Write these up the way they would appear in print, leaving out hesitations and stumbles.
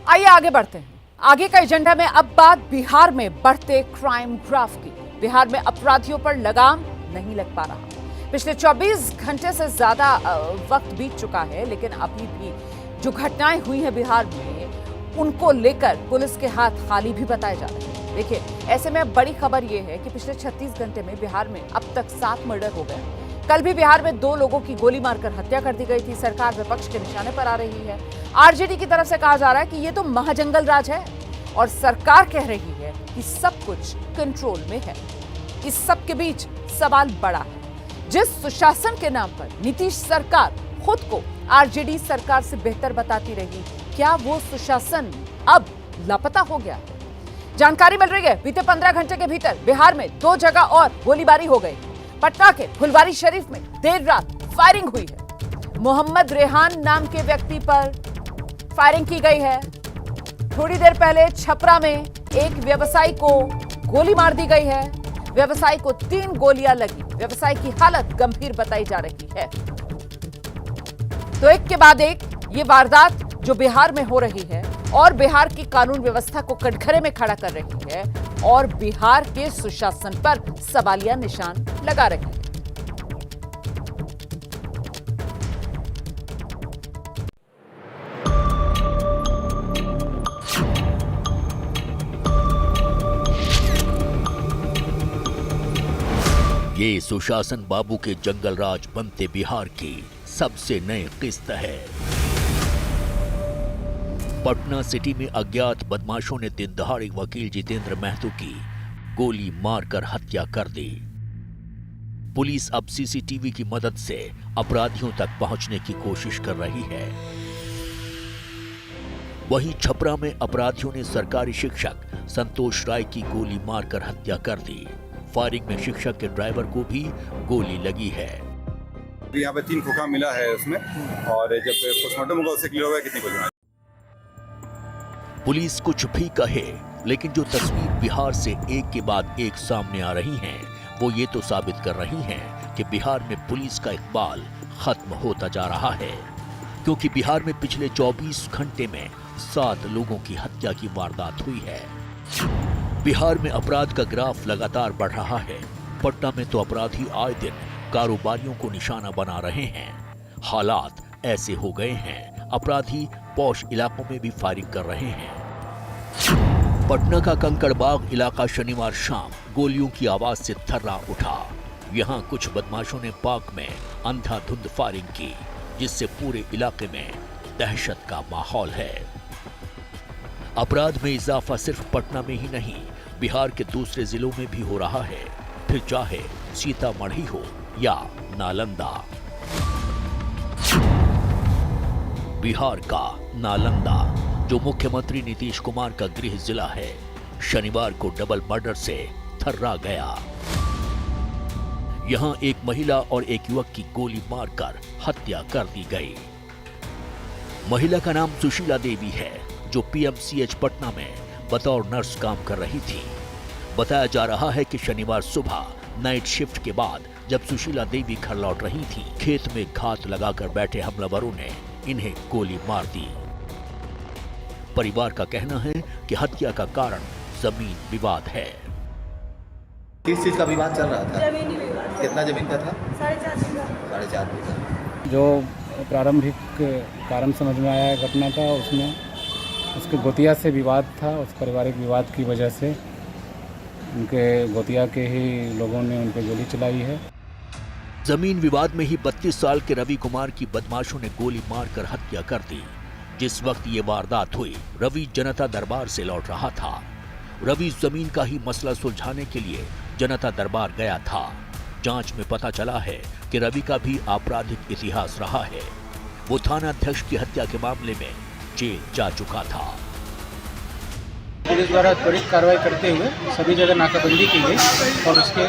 आइए आगे बढ़ते हैं। आगे का एजेंडा में अब बात बिहार में बढ़ते क्राइम ग्राफ की। बिहार में अपराधियों पर लगाम नहीं लग पा रहा। पिछले 24 घंटे से ज्यादा वक्त बीत चुका है, लेकिन अभी भी जो घटनाएं हुई हैं बिहार में, उनको लेकर पुलिस के हाथ खाली भी बताए जा रहे हैं। देखिए, ऐसे में बड़ी खबर यह है कि पिछले 36 घंटे में बिहार में अब तक 7 मर्डर हो गए। कल भी बिहार में 2 लोगों की गोली मारकर हत्या कर दी गई थी। सरकार विपक्ष के निशाने पर आ रही है। आरजेडी की तरफ से कहा जा रहा है कि ये तो महाजंगल राज है, और सरकार कह रही है कि सब कुछ कंट्रोल में है। इस सब के बीच सवाल बड़ा है। जिस सुशासन के नाम पर नीतीश सरकार खुद को आरजेडी सरकार से बेहतर बताती रही, क्या वो सुशासन अब लापता हो गया है? जानकारी मिल रही है, बीते 15 घंटे के भीतर बिहार में 2 जगह और गोलीबारी हो गई। पटना के फुलवारी शरीफ में देर रात फायरिंग हुई है। मोहम्मद रेहान नाम के व्यक्ति पर फायरिंग की गई है। थोड़ी देर पहले छपरा में एक व्यवसायी को गोली मार दी गई है। व्यवसायी को 3 गोलियां लगी। व्यवसायी की हालत गंभीर बताई जा रही है। तो एक के बाद एक ये वारदात जो बिहार में हो रही है और बिहार की कानून व्यवस्था को कटघरे में खड़ा कर रही है और बिहार के सुशासन पर सवालिया निशान लगा रही है। ये सुशासन बाबू के जंगल राज बनते बिहार की सबसे नई किस्त है। पटना सिटी में अज्ञात बदमाशों ने दिन दहाड़े वकील जितेंद्र महतो की गोली मारकर हत्या कर दी। पुलिस अब सीसीटीवी की मदद से अपराधियों तक पहुंचने की कोशिश कर रही है। वहीं छपरा में अपराधियों ने सरकारी शिक्षक संतोष राय की गोली मारकर हत्या कर दी। फायरिंग में शिक्षक के ड्राइवर को भी गोली लगी है। यहाँ पे 3 खोखा मिला है उसमें, और जब पोस्टमार्टम होगा उससे क्लियर होगा कितनी गोली मारी। पुलिस कुछ भी कहे, लेकिन जो तस्वीर बिहार से एक के बाद एक सामने आ रही हैं, वो ये तो साबित कर रही हैं कि बिहार में पुलिस का इकबाल खत्म होता जा रहा है। क्योंकि बिहार में पिछले 24 घंटे में 7 लोगों की हत्या की वारदात हुई है। बिहार में अपराध का ग्राफ लगातार बढ़ रहा है। पटना में तो अपराधी आए दिन कारोबारियों को निशाना बना रहे हैं। हालात ऐसे हो गए हैं, अपराधी पौष इलाकों में भी फायरिंग कर रहे हैं। पटना का कंकड़बाग इलाका शनिवार शाम गोलियों की आवाज से थर्रा उठा। यहां कुछ बदमाशों ने पार्क में अंधाधुंध फायरिंग की, जिससे पूरे इलाके में दहशत का माहौल है। अपराध में इजाफा सिर्फ पटना में ही नहीं, बिहार के दूसरे जिलों में भी हो रहा है, फिर चाहे सीतामढ़ी हो या नालंदा। बिहार का नालंदा, जो मुख्यमंत्री नीतीश कुमार का गृह जिला है, शनिवार को डबल मर्डर से थर्रा गया। यहां एक महिला और एक युवक की गोली मारकर हत्या कर दी गई। महिला का नाम सुशीला देवी है, जो पीएमसीएच पटना में बतौर नर्स काम कर रही थी। बताया जा रहा है कि शनिवार सुबह नाइट शिफ्ट के बाद जब सुशीला देवी घर लौट रही थी, खेत में घात लगाकर बैठे हमलावरों ने इन्हें गोली मार दी। परिवार का कहना है कि हत्या का कारण जमीन विवाद है। किस चीज का विवाद चल रहा था? जमीनी विवाद। कितना जमीन का था? 4.5 बीघा। 4.5 बीघा। जो प्रारंभिक कारण समझ में आया है घटना का, उसमें उसके गोतिया से विवाद था। उस पारिवारिक विवाद की वजह से उनके गोतिया के ही लोगों ने उन पर गोली चलाई है। जमीन विवाद में ही 32 साल के रवि कुमार की बदमाशों ने गोली मारकर हत्या कर दी। जिस वक्त ये वारदात हुई, रवि जनता दरबार से लौट रहा था। रवि जमीन का ही मसला सुलझाने के लिए जनता दरबार गया था। जांच में पता चला है कि रवि का भी आपराधिक इतिहास रहा है। वो थाना अध्यक्ष की हत्या के मामले में जेल जा चुका था। पुलिस द्वारा त्वरित कार्रवाई करते हुए सभी जगह नाकाबंदी की गई और उसके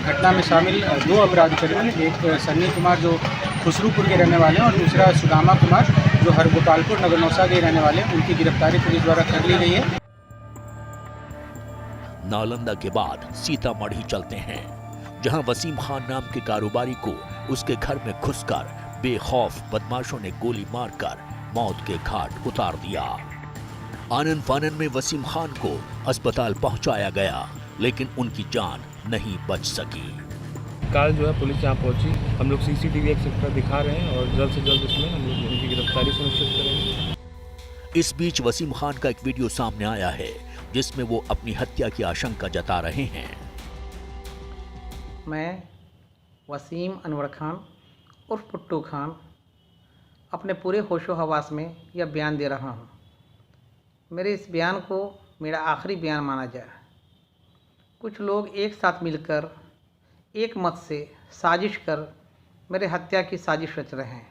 घटना में शामिल 2 अपराधी करीबन, एक सन्नी कुमार जो खुसरूपुर के रहने वाले हैं और दूसरा सुदामा कुमार जो हरगोपालपुर नगरनौसा के रहने वाले हैं, उनकी गिरफ्तारी पुलिस द्वारा कर ली गई है। नालंदा के बाद सीतामढ़ी चलते हैं, जहां वसीम खान नाम के कारोबारी को उसके घर में घुसकर बेखौफ बदमाशों ने गोली मारकर मौत के घाट उतार दिया। आनन फानन में वसीम खान को अस्पताल पहुंचाया गया, लेकिन उनकी जान नहीं बच सकी। काल जो है पुलिस यहाँ पहुंची, हम लोग सीसीटीवी एक्सेट्रा दिखा रहे हैं और जल्द से जल्द इसमें हम लोग उनकी गिरफ्तारी सुनिश्चित करेंगे। इस बीच वसीम खान का एक वीडियो सामने आया है जिसमें वो अपनी हत्या की आशंका जता रहे हैं। मैं वसीम अनवर खान उर्फ पुट्टू खान अपने पूरे होशो हवास में यह बयान दे रहा हूँ। मेरे इस बयान को मेरा आखिरी बयान माना जाए। कुछ लोग एक साथ मिलकर एक मत से साजिश कर मेरे हत्या की साजिश रच रहे हैं।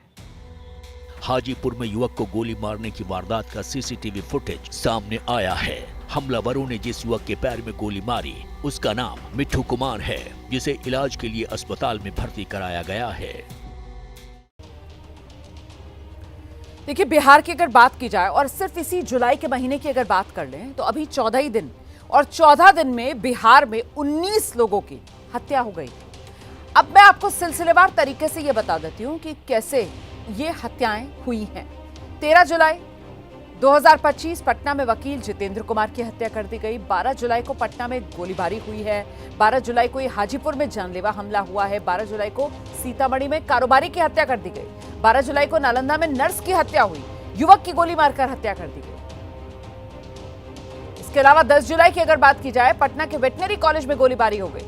हाजीपुर में युवक को गोली मारने की वारदात का सीसीटीवी फुटेज सामने आया है। हमलावरों ने जिस युवक के पैर में गोली मारी उसका नाम मिट्ठू कुमार है, जिसे इलाज के लिए अस्पताल में भर्ती कराया गया है। देखिए, बिहार की अगर बात की जाए और सिर्फ इसी जुलाई के महीने की अगर बात कर लें तो अभी 14 ही दिन और 14 दिन में बिहार में 19 लोगों की हत्या हो गई। अब मैं आपको सिलसिलेवार तरीके से यह बता देती हूं कि कैसे ये हत्याएं हुई हैं। 13 जुलाई 2025 पटना में वकील जितेंद्र कुमार की हत्या कर दी गई। 12 जुलाई को पटना में गोलीबारी हुई है। 12 जुलाई को हाजीपुर में जानलेवा हमला हुआ है। 12 जुलाई को सीतामढ़ी में कारोबारी की हत्या कर दी गई। 12 जुलाई को नालंदा में नर्स की हत्या हुई, युवक की गोली मारकर हत्या कर दी गई। इसके अलावा 10 जुलाई की अगर बात की जाए, पटना के वेटनरी कॉलेज में गोलीबारी हो गई।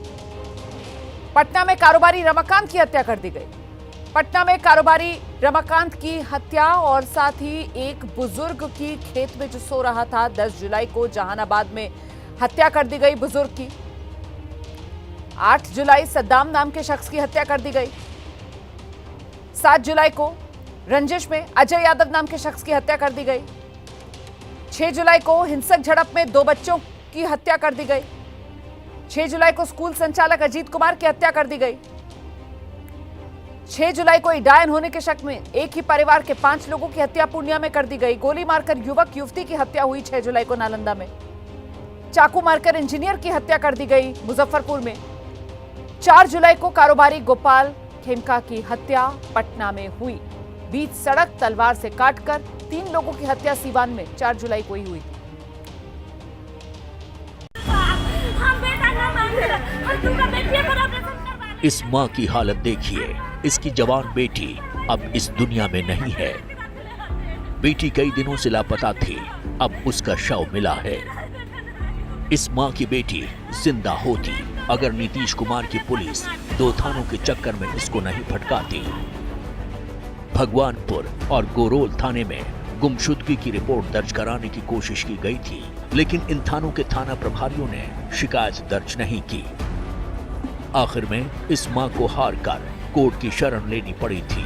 पटना में कारोबारी रमाकांत की हत्या कर दी गई। पटना में कारोबारी रमाकांत की हत्या और साथ ही एक बुजुर्ग की खेत में जो सो रहा था, 10 जुलाई को जहानाबाद में हत्या कर दी गई बुजुर्ग की। 8 जुलाई सद्दाम नाम के शख्स की हत्या कर दी गई। 7 जुलाई को रंजिश में अजय यादव नाम के शख्स की हत्या कर दी गई। 6 जुलाई को हिंसक झड़प में 2 बच्चों की हत्या कर दी गई। 6 जुलाई को स्कूल संचालक अजीत कुमार की हत्या कर दी गई। 6 जुलाई को डायन होने के शक में एक ही परिवार के 5 लोगों की हत्या पूर्णिया में कर दी गई। गोली मारकर युवक युवती की हत्या हुई 6 जुलाई को नालंदा में। चाकू मारकर इंजीनियर की हत्या कर दी गई मुजफ्फरपुर में। 4 जुलाई को कारोबारी गोपाल खेमका की हत्या पटना में हुई। बीच सड़क तलवार से काटकर 3 लोगों की हत्या सीवान में 4 जुलाई को ही हुई। इस माँ की हालत देखिए, इसकी जवान बेटी अब इस दुनिया में नहीं है। बेटी कई दिनों से लापता थी, अब उसका शव मिला है। इस माँ की बेटी जिंदा होती अगर नीतीश कुमार की पुलिस 2 थानों के चक्कर में इसको नहीं फटकाती। भगवानपुर और गोरोल थाने में गुमशुदगी की रिपोर्ट दर्ज कराने की कोशिश की गई थी, लेकिन इन थानों के थाना प्रभारियों ने शिकायत दर्ज नहीं की। आखिर में इस मां को हार कर कोर्ट की शरण लेनी पड़ी थी।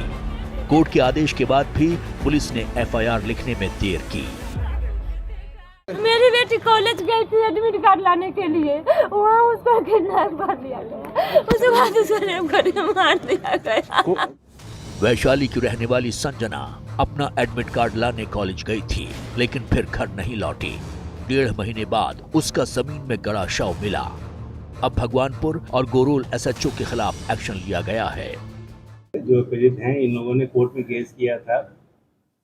कोर्ट के आदेश के बाद भी पुलिस ने एफआईआर लिखने में देर की। मेरी बेटी कॉलेज गई थी एडमिट कार्ड लाने के लिए, वहाँ उसको किडनैप कर लिया गया। उसके बाद उसे रेप करके मार दिया गया। वैशाली की रहने वाली संजना अपना एडमिट कार्ड लाने कॉलेज गई थी, लेकिन फिर घर नहीं लौटी। 1.5 महीने बाद उसका जमीन में गड़ा शव मिला। अब भगवानपुर और गोरोल एसएचओ के खिलाफ एक्शन लिया गया है। जो पीड़ित हैं, इन लोगों ने कोर्ट में केस किया था।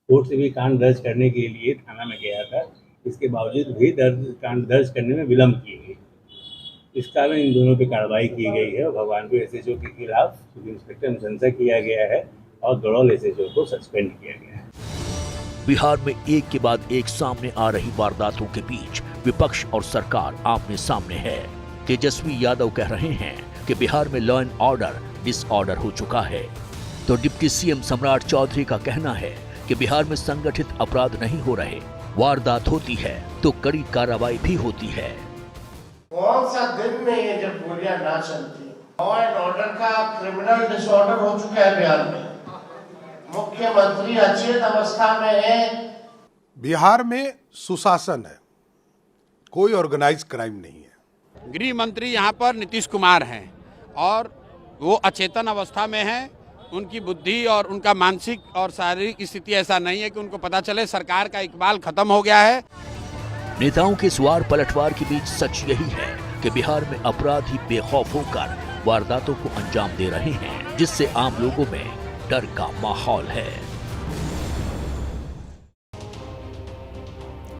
कोर्ट से भी कांड दर्ज करने के लिए थाना में गया था। इसके बावजूद भी कांड दर्ज करने में विलम्ब की गई। इस कारण इन दोनों पे कार्रवाई की गई है। भगवानपुर एसएचओ के खिलाफ सब इंस्पेक्टर अनुशंसा किया गया है और गड़ौल एसएचओ को सस्पेंड किया गया है। बिहार में एक के बाद एक सामने आ रही वारदातों के बीच विपक्ष और सरकार आमने सामने है। तेजस्वी यादव कह रहे हैं कि बिहार में लॉ एंड ऑर्डर डिसऑर्डर हो चुका है, तो डिप्टी सीएम सम्राट चौधरी का कहना है कि बिहार में संगठित अपराध नहीं हो रहे, वारदात होती है तो कड़ी कार्रवाई भी होती है। कौन सा दिन में ये जब गोलियां ना चलती, लॉ एंड ऑर्डर का क्रिमिनल डिसऑर्डर हो चुका है बिहार में। मुख्यमंत्री अचेत अवस्था में है। बिहार में सुशासन है, कोई ऑर्गेनाइज क्राइम नहीं है। गृह मंत्री यहाँ पर नीतीश कुमार हैं और वो अचेतन अवस्था में हैं। उनकी बुद्धि और उनका मानसिक और शारीरिक स्थिति ऐसा नहीं है कि उनको पता चले सरकार का इकबाल खत्म हो गया है। नेताओं के स्वार पलटवार के बीच सच यही है कि बिहार में अपराधी बेखौफ होकर वारदातों को अंजाम दे रहे हैं, जिससे आम लोगों में डर का माहौल है।